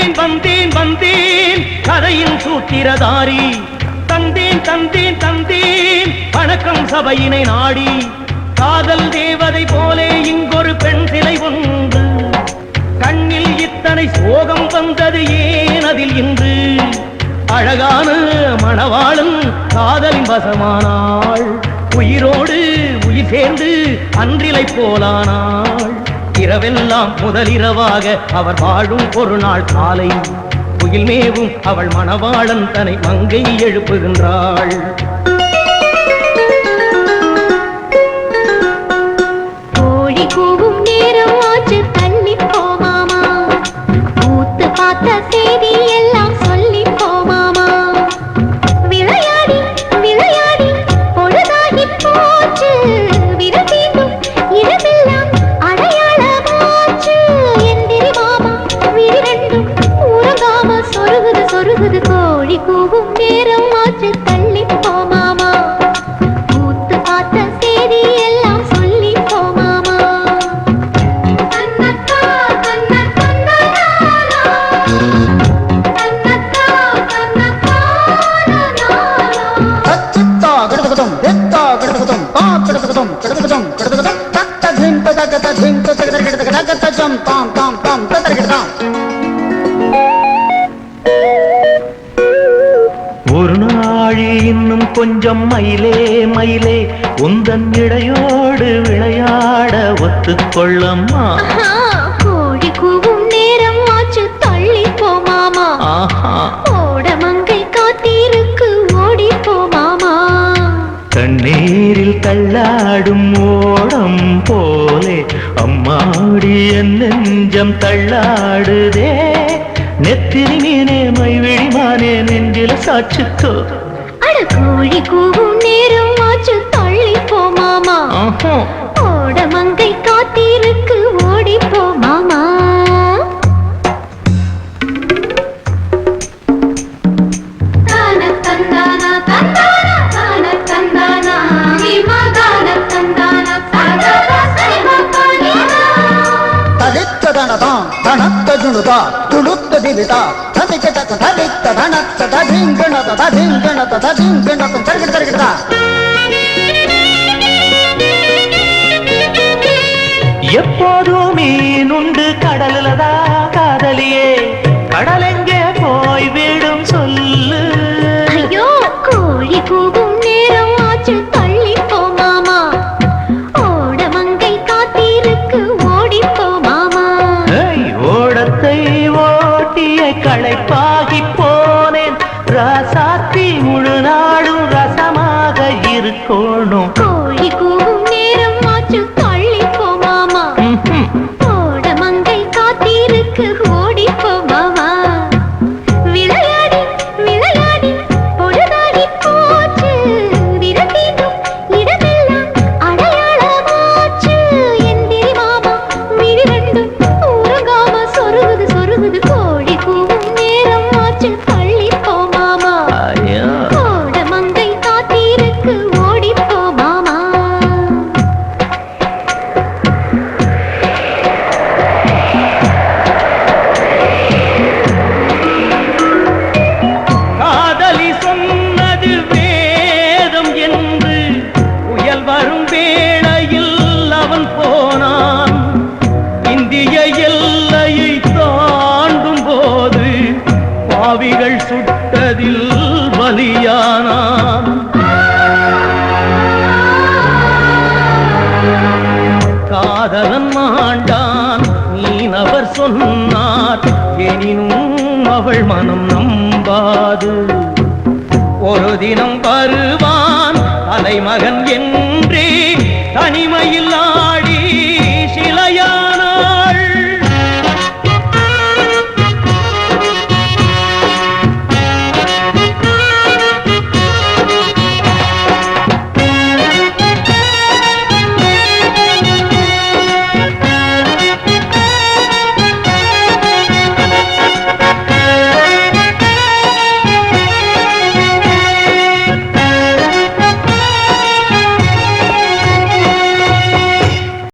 வந்தேன் வந்தேன் வந்தேன் கதையின் சூத்திரதாரி தந்தேன் தந்தேன் தந்தேன் வணக்கம் சபையினை நாடி காதல் தேவதை போலே இங்கொரு பெண் சிலை ஒன்று கண்ணில் இத்தனை சோகம் வந்தது ஏன் அதில் இன்று அழகான மணவாளன் காதலின் வசமானாள் உயிரோடு உயிர் சேர்ந்து அன்றிலை போலானாள் இரவெல்லாம் முதலிரவாக அவர் வாழும் ஒரு நாள் காலை குயில் மேவும் அவள் மணவாளன் தன்னை மங்கை எழுப்புகின்றாள் கோழி கூவும் நேரம் ஆச்சு தள்ளி போமாமா பூத்து பார்த்த செய்தி எல்லாம் சொல்லி போமாமா விளையாடி விளையாடி பொழுதாகி போச்சு விரதீண்டும் இடமெல்லாம் அடையாளமாச்சு எந்திரி மாமா விரிரெண்டும் உறங்காம சொருகுது சொருகுது கோழி கூவும் நேரம் ஆச்சு தள்ளி போமாமா பூத்து பார்த்த செய்தி எல்லாம் சொல்லி போமாமா தன்னக்கா தன்னக்கா தன்னக்கா தன்னக்கா தச்சித்தா கடகதம் தெத்தா கடகதம் தா கடகதம் கடகதம் கடகதம் தத்த திம் தகத திம் தகத கடகத ஜம் தாம் தாம் தாம் ததரகதம் ஒரு நாழி இன்னும் கொஞ்சம் மயிலே மயிலே உந்தன் இடையோடு விளையாட ஒத்துக்கொள்ளம்மா கோழி கூவும் நேரம் ஆச்சு தள்ளி போமாமா ஓடமங்கை காத்திருக்கு ஓடி போமாமா கண்ணீரில் தள்ளாடும் ஓடம் போலே அம்மாடி என் நெஞ்சம் தள்ளாடுதே நெத்திரி மீனே மைவிழிமானே நெஞ்சில சாட்சிக்கோ அட கோழி கூவும் நேரம் ஆச்சு தள்ளி போமாமா ஓடமங்கை காத்திருக்கு ஓடி போமாமா தான தந்தான தந்தான தான தந்தான நீமா தான தந்தான தந்தான சரிமா பானினா தலித்ததனதாம் தனத்த ஜுணுதா துளுத்த திவிதா ததிக்கத தலித்த தனத்த ததிங்கணத ததிங்கணத ததிங்கணத தரகிட தரகிடதா எப்போதும் மீனுண்டு கடலுலதா காதலியே கடலெங்கே போய் விடும் சொல்லு ஐயோ கோழி கூவும் நேரம் ஆச்சு தள்ளி போமாமா ஓடமங்கை காத்திருக்கு ஓடி போமாமா ஓடத்தை ஓட்டிய களைப்பாகி போனேன் ராசாத்தி முழு நாடும் ரசமாக இருக்கணும் கோழி கூவும் நேரம் ஆச்சு தள்ளி போமாமா ஓடமங்கை காத்திருக்கு ஓடி போமாமா விளையாடி விளையாடி பொழுதாகி போச்சு விரதீண்டும் இடமெல்லாம் அடையாளமாச்சு எந்திரி மாமா விரிரெண்டும் உறங்காம சொருகுது சொருகுது கோழி கூவும் நேரம் ஆச்சு தள்ளி போமாமா ஓடமங்கை காத்திருக்கு ஓடி போமாமா காதலி சொன்னது வேதம் என்று புயல் வரும் வேளையில் அவன் போனான் இந்திய எல்லையை தாண்டும் போது பாவிகள் சுட்டதில் பலியானான் காதலன் மாண்டான் மீனவர் சொன்னார் எனினும் அவள் மனம் நம்பாது ஒரு தினம் வருவான் தலைமகன் என்றே தனிமையில்